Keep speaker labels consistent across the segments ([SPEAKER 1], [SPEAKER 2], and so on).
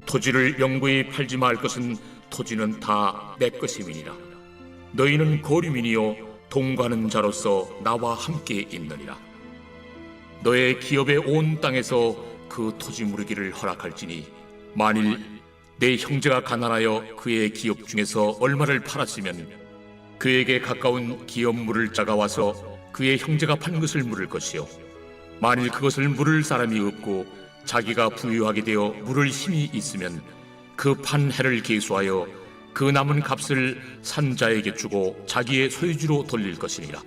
[SPEAKER 1] 토지를 영구히 팔지 말 것은 토지는 다 내 것임이니라. 너희는 거류민이요 동거하는 자로서 나와 함께 있느니라. 너의 기업의 온 땅에서 그 토지 무르기를 허락할지니 만일 내 형제가 가난하여 그의 기업 중에서 얼마를 팔았으면 그에게 가까운 기업 물을 자가 와서 그의 형제가 판 것을 물을 것이요 만일 그것을 물을 사람이 없고 자기가 부유하게 되어 물을 힘이 있으면 그 판 해를 계수하여 그 남은 값을 산 자에게 주고 자기의 소유주로 돌릴 것이니라.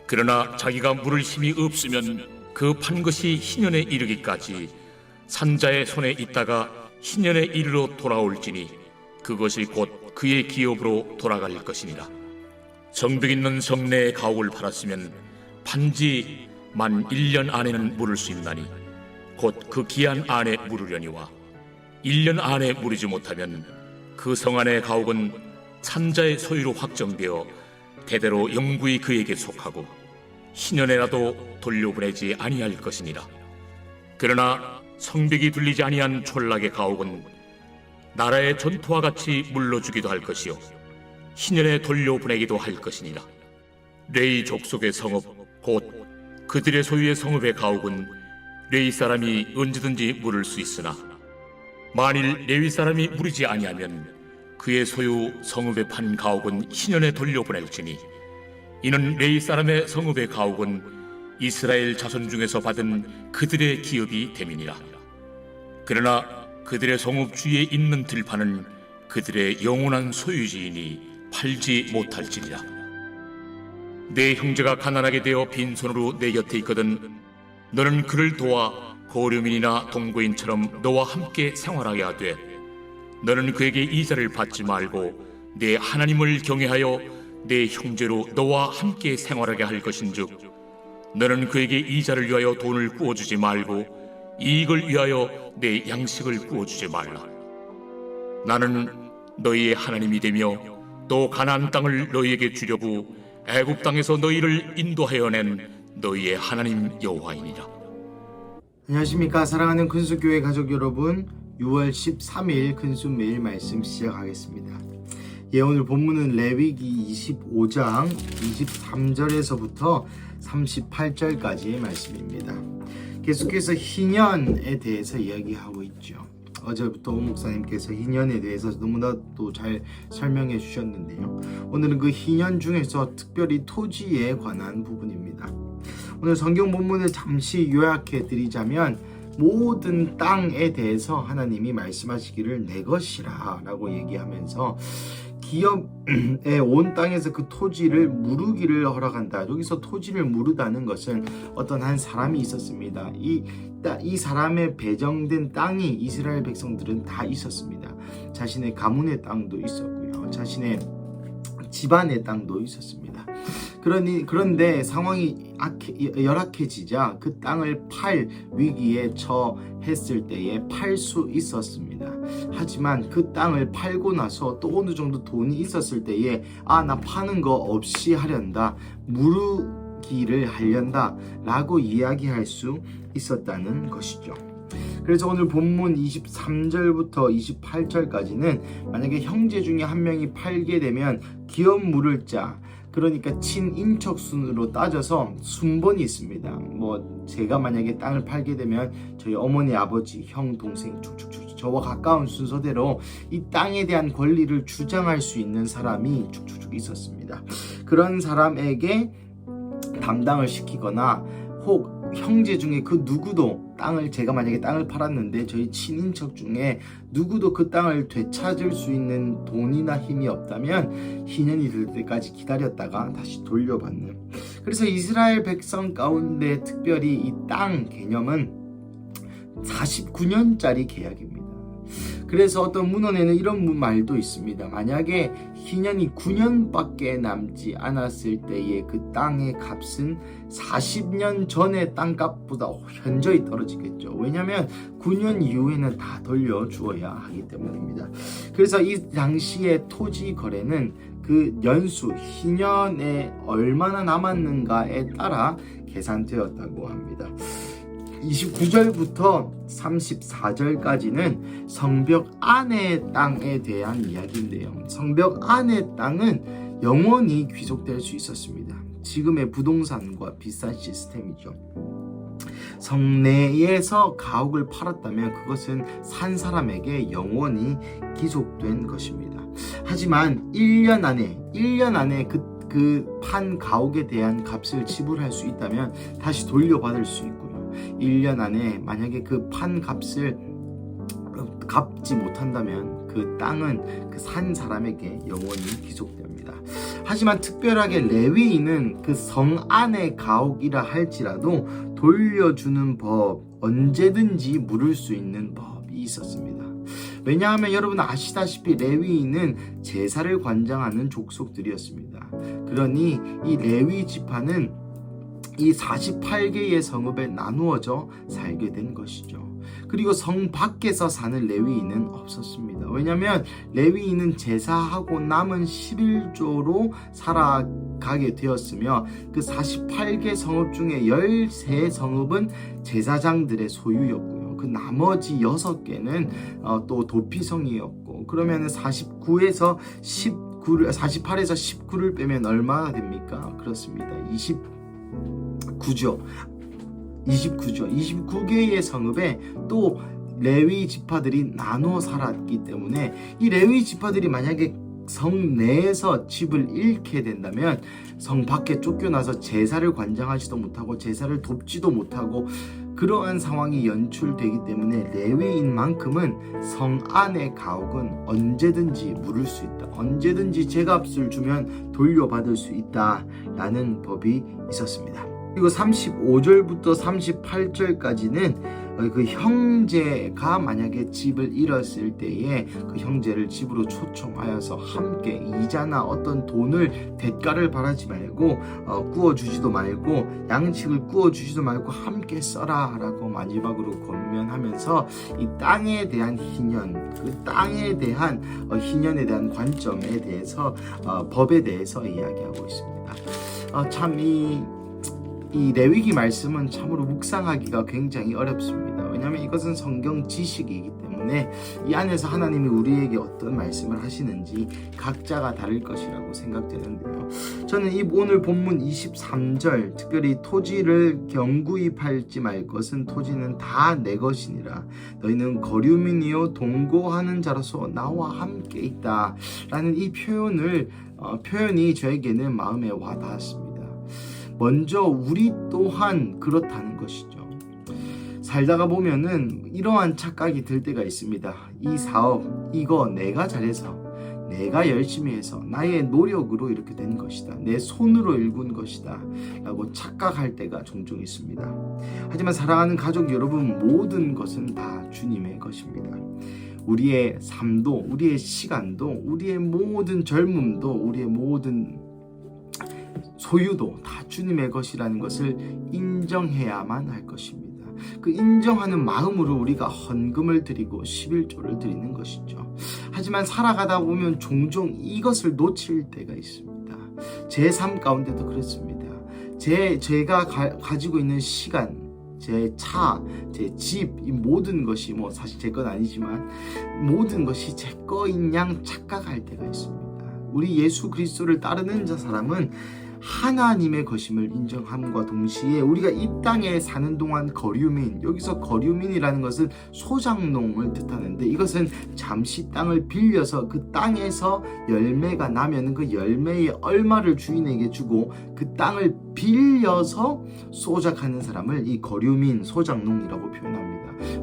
[SPEAKER 1] 그러나 자기가 물을 힘이 없으면 그 판 것이 희년에 이르기까지 산 자의 손에 있다가 희년에 이르러 돌아올지니 그것이 곧 그의 기업으로 돌아갈 것이니라. 성벽 있는 성내의 가옥을 팔았으면 판지 만 1년 안에는 물을 수 있나니 곧 그 기한 안에 물으려니와 1년 안에 물이지 못하면 그 성 안의 가옥은 산자의 소유로 확정되어 대대로 영구히 그에게 속하고 희년에라도 돌려보내지 아니할 것이니라. 그러나 성벽이 둘리지 아니한 촌락의 가옥은 나라의 전토와 같이 물러주기도 할 것이요 희년에 돌려보내기도 할 것이니라. 레위 족속의 성읍 곧 그들의 소유의 성읍의 가옥은 레위 사람이 언제든지 물을 수 있으나 만일 레위 사람이 물이지 아니하면 그의 소유 성읍에 판 가옥은 희년에 돌려보낼지니 이는 레위 사람의 성읍의 가옥은 이스라엘 자손 중에서 받은 그들의 기업이 됨이니라. 그러나 그들의 성읍 주위에 있는 들판은 그들의 영원한 소유지이니 팔지 못할지니라. 내 형제가 가난하게 되어 빈손으로 내 곁에 있거든 너는 그를 도와 거류민이나 동거인처럼 너와 함께 생활하게 하되 너는 그에게 이자를 받지 말고 내 하나님을 경외하여 내 형제로 너와 함께 생활하게 할 것인즉 너는 그에게 이자를 위하여 돈을 구워주지 말고 이익을 위하여 내 양식을 구워주지 말라. 나는 너희의 하나님이 되며 또 가나안 땅을 너희에게 주려고 애굽 땅에서 너희를 인도하여 낸 너희의 하나님 여호와이니라.
[SPEAKER 2] 안녕하십니까 사랑하는 근수교회 가족 여러분, 6월 13일 근수 매일 말씀 시작하겠습니다. 오늘 본문은 레위기 25장 23절에서부터 38절까지의 말씀입니다. 계속해서 희년에 대해서 이야기하고 있죠. 어제부터 오 목사님께서 희년에 대해서 너무나도 잘 설명해 주셨는데요. 오늘은 그 희년 중에서 특별히 토지에 관한 부분입니다. 오늘 성경 본문을 잠시 요약해 드리자면 모든 땅에 대해서 하나님이 말씀하시기를 내 것이라 라고 얘기하면서 기업의 온 땅에서 그 토지를 무르기를 허락한다. 여기서 토지를 무르다는 것은 어떤 한 사람이 있었습니다. 이 사람의 배정된 땅이 이스라엘 백성들은 다 있었습니다. 자신의 가문의 땅도 있었고요. 자신의 집안의 땅도 있었습니다. 그런데 상황이 열악해지자 그 땅을 팔 위기에 처했을 때에 팔 수 있었습니다. 하지만 그 땅을 팔고 나서 또 어느 정도 돈이 있었을 때에 나 파는 거 없이 하련다, 무르기를 하련다 라고 이야기할 수 있었다는 것이죠. 그래서 오늘 본문 23절부터 28절까지는 만약에 형제 중에 한 명이 팔게 되면 기업 물을 자, 그러니까 친인척순으로 따져서 순번이 있습니다. 제가 만약에 땅을 팔게 되면 저희 어머니, 아버지, 형, 동생 쭉쭉쭉 저와 가까운 순서대로 이 땅에 대한 권리를 주장할 수 있는 사람이 쭉쭉쭉 있었습니다. 그런 사람에게 담당을 시키거나 혹 형제 중에 그 누구도 제가 만약에 땅을 팔았는데 저희 친인척 중에 누구도 그 땅을 되찾을 수 있는 돈이나 힘이 없다면 희년이 될 때까지 기다렸다가 다시 돌려받는. 그래서 이스라엘 백성 가운데 특별히 이 땅 개념은 49년짜리 계약입니다. 그래서 어떤 문헌에는 이런 말도 있습니다. 만약에 희년이 9년밖에 남지 않았을 때의 그 땅의 값은 40년 전의 땅값보다 현저히 떨어지겠죠. 왜냐하면 9년 이후에는 다 돌려주어야 하기 때문입니다. 그래서 이 당시의 토지 거래는 그 연수, 희년에 얼마나 남았는가에 따라 계산되었다고 합니다. 29절부터 34절까지는 성벽 안의 땅에 대한 이야기인데요. 성벽 안의 땅은 영원히 귀속될 수 있었습니다. 지금의 부동산과 비슷한 시스템이죠. 성내에서 가옥을 팔았다면 그것은 산 사람에게 영원히 기속된 것입니다. 하지만 1년 안에 그 판 가옥에 대한 값을 지불할 수 있다면 다시 돌려받을 수 있고요. 1년 안에 만약에 그 판 값을 갚지 못한다면 그 땅은 그 산 사람에게 영원히 기속됩니다. 하지만 특별하게 레위인은 그 성 안의 가옥이라 할지라도 돌려주는 법, 언제든지 물을 수 있는 법이 있었습니다. 왜냐하면 여러분 아시다시피 레위인은 제사를 관장하는 족속들이었습니다. 그러니 이 레위 지파는 이 48개의 성읍에 나누어져 살게 된 것이죠. 그리고 성 밖에서 사는 레위인은 없었습니다. 왜냐하면 레위인은 제사하고 남은 11조로 살아가게 되었으며 그 48개 성읍 중에 13성읍은 제사장들의 소유였고요. 그 나머지 6개는 또 도피성이었고, 그러면 48에서 19를 빼면 얼마나 됩니까? 그렇습니다. 29개의 성읍에 또 레위 지파들이 나누어 살았기 때문에 이 레위 지파들이 만약에 성 내에서 집을 잃게 된다면 성 밖에 쫓겨나서 제사를 관장하지도 못하고 제사를 돕지도 못하고 그러한 상황이 연출되기 때문에 레위인만큼은 성 안의 가옥은 언제든지 물을 수 있다, 언제든지 제값을 주면 돌려받을 수 있다라는 법이 있었습니다. 그리고 35절부터 38절까지는 그 형제가 만약에 집을 잃었을 때에 그 형제를 집으로 초청하여서 함께 이자나 어떤 돈을 대가를 바라지 말고 구워주지도 말고 양식을 구워주지도 말고 함께 써라 라고 마지막으로 권면하면서 이 땅에 대한 희년, 그 땅에 대한 희년에 대한 관점에 대해서 법에 대해서 이야기하고 있습니다. 참 이 레위기 말씀은 참으로 묵상하기가 굉장히 어렵습니다. 왜냐하면 이것은 성경 지식이기 때문에 이 안에서 하나님이 우리에게 어떤 말씀을 하시는지 각자가 다를 것이라고 생각되는데요. 저는 이 오늘 본문 23절, 특별히 토지를 경구히 팔지 말 것은 토지는 다 내 것이니라. 너희는 거류민이요 동거하는 자로서 나와 함께 있다 라는 이 표현이 저에게는 마음에 와 닿았습니다. 먼저 우리 또한 그렇다는 것이죠. 살다가 보면은 이러한 착각이 들 때가 있습니다. 이 사업, 이거 내가 잘해서, 내가 열심히 해서, 나의 노력으로 이렇게 된 것이다, 내 손으로 일군 것이다 라고 착각할 때가 종종 있습니다. 하지만 사랑하는 가족 여러분, 모든 것은 다 주님의 것입니다. 우리의 삶도, 우리의 시간도, 우리의 모든 젊음도, 우리의 모든 소유도 다 주님의 것이라는 것을 인정해야만 할 것입니다. 그 인정하는 마음으로 우리가 헌금을 드리고 11조를 드리는 것이죠. 하지만 살아가다 보면 종종 이것을 놓칠 때가 있습니다. 제 삶 가운데도 그렇습니다. 제가 가지고 있는 시간, 제 차, 제 집, 이 모든 것이 사실 제 건 아니지만 모든 것이 제 거인 양 착각할 때가 있습니다. 우리 예수 그리스도를 따르는 사람은 하나님의 것임을 인정함과 동시에 우리가 이 땅에 사는 동안 거류민, 여기서 거류민이라는 것은 소작농을 뜻하는데, 이것은 잠시 땅을 빌려서 그 땅에서 열매가 나면 그 열매의 얼마를 주인에게 주고 그 땅을 빌려서 소작하는 사람을 이 거류민, 소작농이라고 표현합니다.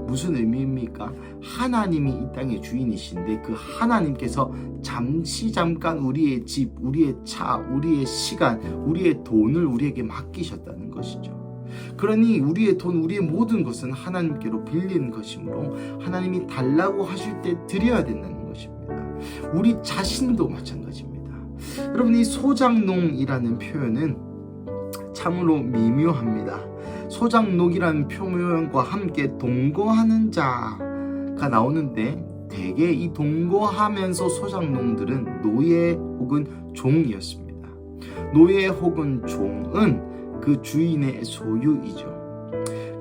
[SPEAKER 2] 무슨 의미입니까? 하나님이 이 땅의 주인이신데 그 하나님께서 잠깐 우리의 집, 우리의 차, 우리의 시간, 우리의 돈을 우리에게 맡기셨다는 것이죠. 그러니 우리의 돈, 우리의 모든 것은 하나님께로 빌린 것이므로 하나님이 달라고 하실 때 드려야 된다는 것입니다. 우리 자신도 마찬가지입니다. 여러분, 이 소작농이라는 표현은 참으로 미묘합니다. 소작농이라는 표현과 함께 동거하는 자가 나오는데, 대개 이 동거하면서 소작농들은 노예 혹은 종이었습니다. 노예 혹은 종은 그 주인의 소유이죠.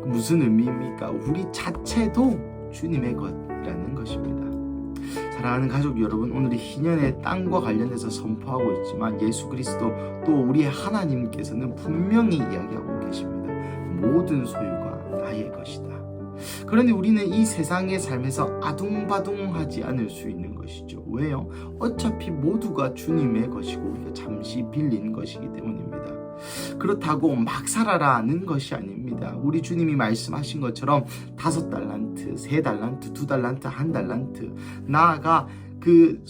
[SPEAKER 2] 무슨 의미입니까? 우리 자체도 주님의 것이라는 것입니다. 사랑하는 가족 여러분, 오늘 희년의 땅과 관련해서 선포하고 있지만 예수 그리스도 또 우리의 하나님께서는 분명히 이야기하고 계십니다. 모든 소유가 나의 것이다. 그런데 우리는 이 세상의 삶에서 아둥바둥하지 않을 수 있는 것이죠. 왜요? 어차피 모두가 주님의 것이고 우리가 잠시 빌린 것이기 때문입니다. 그렇다고 막 살아라는 것이 아닙니다. 우리 주님이 말씀하신 것처럼 5달란트, 3달란트, 2달란트, 1달란트, 나아가 그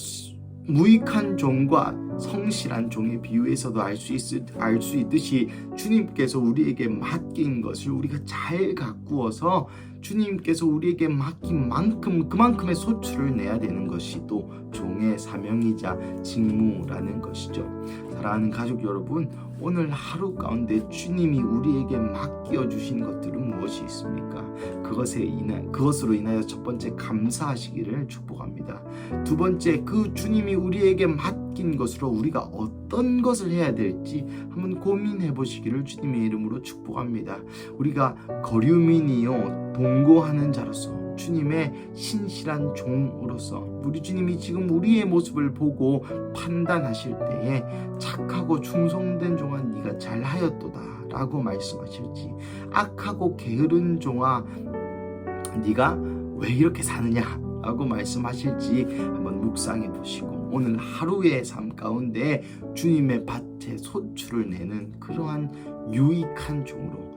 [SPEAKER 2] 무익한 종과 성실한 종의 비유에서도 알 수 있듯이 주님께서 우리에게 맡긴 것을 우리가 잘 가꾸어서 주님께서 우리에게 맡긴 만큼 그만큼의 소출을 내야 되는 것이 또 종의 사명이자 직무라는 것이죠. 사랑하는 가족 여러분, 오늘 하루 가운데 주님이 우리에게 맡겨 주신 것들은 무엇이 있습니까? 그것으로 인하여 첫 번째 감사하시기를 축복합니다. 두 번째, 그 주님이 우리에게 맡긴 것으로 우리가 어떤 것을 해야 될지 한번 고민해 보시기를 주님의 이름으로 축복합니다. 우리가 거류민이요 동거하는 자로서 주님의 신실한 종으로서 우리 주님이 지금 우리의 모습을 보고 판단하실 때에 착하고 충성된 종아 네가 잘하였도다 라고 말씀하실지, 악하고 게으른 종아 네가 왜 이렇게 사느냐 라고 말씀하실지 한번 묵상해 보시고 오늘 하루의 삶 가운데 주님의 밭에 소출을 내는 그러한 유익한 종으로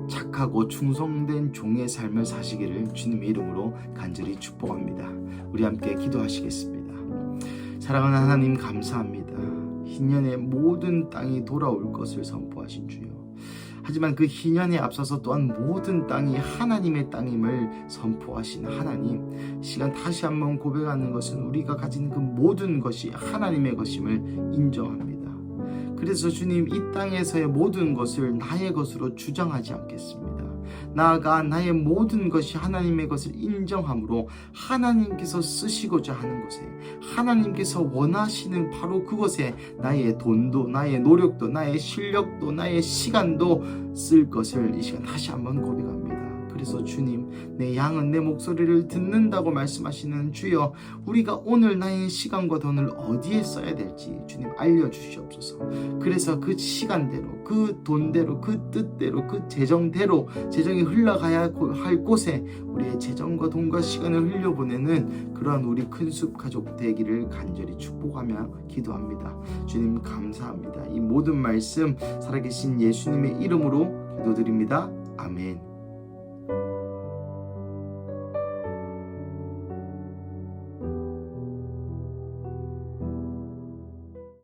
[SPEAKER 2] 착하고 충성된 종의 삶을 사시기를 주님의 이름으로 간절히 축복합니다. 우리 함께 기도하시겠습니다. 사랑하는 하나님, 감사합니다. 희년의 모든 땅이 돌아올 것을 선포하신 주여, 하지만 그 희년에 앞서서 또한 모든 땅이 하나님의 땅임을 선포하신 하나님, 시간 다시 한번 고백하는 것은 우리가 가진 그 모든 것이 하나님의 것임을 인정합니다. 그래서 주님, 이 땅에서의 모든 것을 나의 것으로 주장하지 않겠습니다. 나아가 나의 모든 것이 하나님의 것을 인정함으로 하나님께서 쓰시고자 하는 곳에, 하나님께서 원하시는 바로 그곳에 나의 돈도, 나의 노력도, 나의 실력도, 나의 시간도 쓸 것을 이 시간 다시 한번 고백합니다. 그래서 주님, 내 양은 내 목소리를 듣는다고 말씀하시는 주여, 우리가 오늘 나의 시간과 돈을 어디에 써야 될지 주님 알려주시옵소서. 그래서 그 시간대로, 그 돈대로, 그 뜻대로, 그 재정대로 재정이 흘러가야 할 곳에 우리의 재정과 돈과 시간을 흘려보내는 그러한 우리 큰숲 가족 되기를 간절히 축복하며 기도합니다. 주님 감사합니다. 이 모든 말씀 살아계신 예수님의 이름으로 기도드립니다. 아멘.